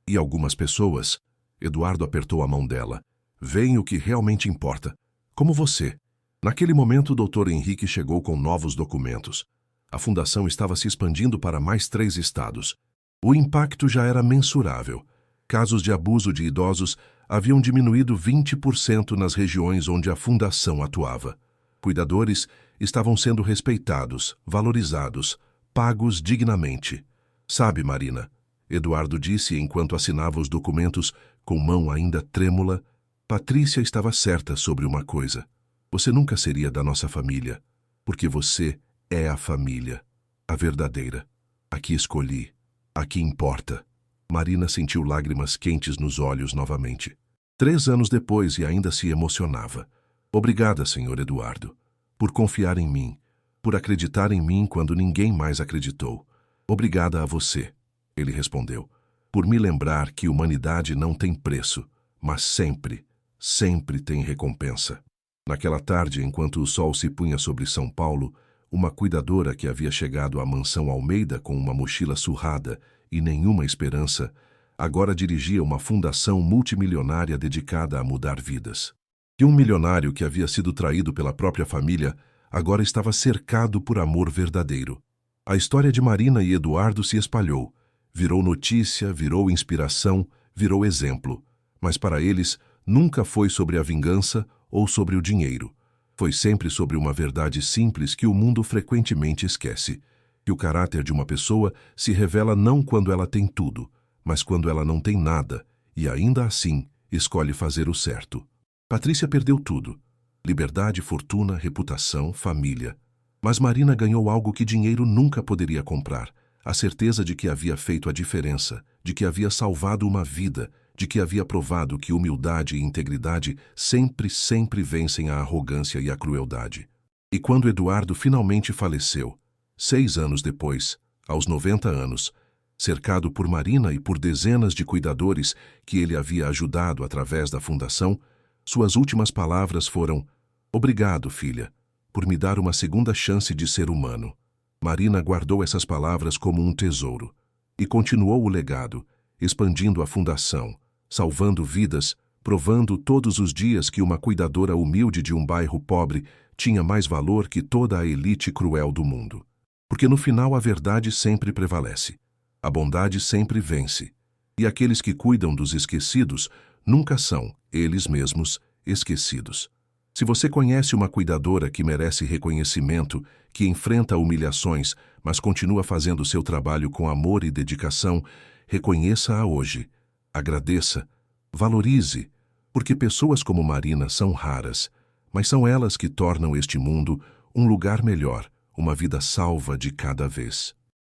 E algumas pessoas, Eduardo apertou a mão dela, veem o que realmente importa, como você. Naquele momento, o Dr. Henrique chegou com novos documentos. A fundação estava se expandindo para mais 3 estados. O impacto já era mensurável. Casos de abuso de idosos haviam diminuído 20% nas regiões onde a fundação atuava. Cuidadores estavam sendo respeitados, valorizados, pagos dignamente. Sabe, Marina, Eduardo disse enquanto assinava os documentos com mão ainda trêmula, Patrícia estava certa sobre uma coisa. Você nunca seria da nossa família, porque você é a família, a verdadeira. A que escolhi, a que importa. Marina sentiu lágrimas quentes nos olhos novamente. 3 anos depois e ainda se emocionava. Obrigada, Sr. Eduardo, por confiar em mim, por acreditar em mim quando ninguém mais acreditou. Obrigada a você, ele respondeu, por me lembrar que humanidade não tem preço, mas sempre, sempre tem recompensa. Naquela tarde, enquanto o sol se punha sobre São Paulo, uma cuidadora que havia chegado à mansão Almeida com uma mochila surrada e nenhuma esperança, agora dirigia uma fundação multimilionária dedicada a mudar vidas. E um milionário que havia sido traído pela própria família agora estava cercado por amor verdadeiro. A história de Marina e Eduardo se espalhou, virou notícia, virou inspiração, virou exemplo. Mas para eles, nunca foi sobre a vingança ou sobre o dinheiro. Foi sempre sobre uma verdade simples que o mundo frequentemente esquece. Que o caráter de uma pessoa se revela não quando ela tem tudo, mas quando ela não tem nada, e ainda assim escolhe fazer o certo. Patrícia perdeu tudo. Liberdade, fortuna, reputação, família. Mas Marina ganhou algo que dinheiro nunca poderia comprar. A certeza de que havia feito a diferença, de que havia salvado uma vida, de que havia provado que humildade e integridade sempre, sempre vencem a arrogância e a crueldade. E quando Eduardo finalmente faleceu, 6 anos depois, aos 90 anos, cercado por Marina e por dezenas de cuidadores que ele havia ajudado através da fundação, suas últimas palavras foram: "Obrigado, filha, por me dar uma segunda chance de ser humano." Marina guardou essas palavras como um tesouro e continuou o legado, expandindo a fundação, salvando vidas, provando todos os dias que uma cuidadora humilde de um bairro pobre tinha mais valor que toda a elite cruel do mundo. Porque no final a verdade sempre prevalece, a bondade sempre vence, e aqueles que cuidam dos esquecidos nunca são, eles mesmos, esquecidos. Se você conhece uma cuidadora que merece reconhecimento, que enfrenta humilhações, mas continua fazendo seu trabalho com amor e dedicação, reconheça-a hoje, agradeça, valorize, porque pessoas como Marina são raras, mas são elas que tornam este mundo um lugar melhor, uma vida salva de cada vez.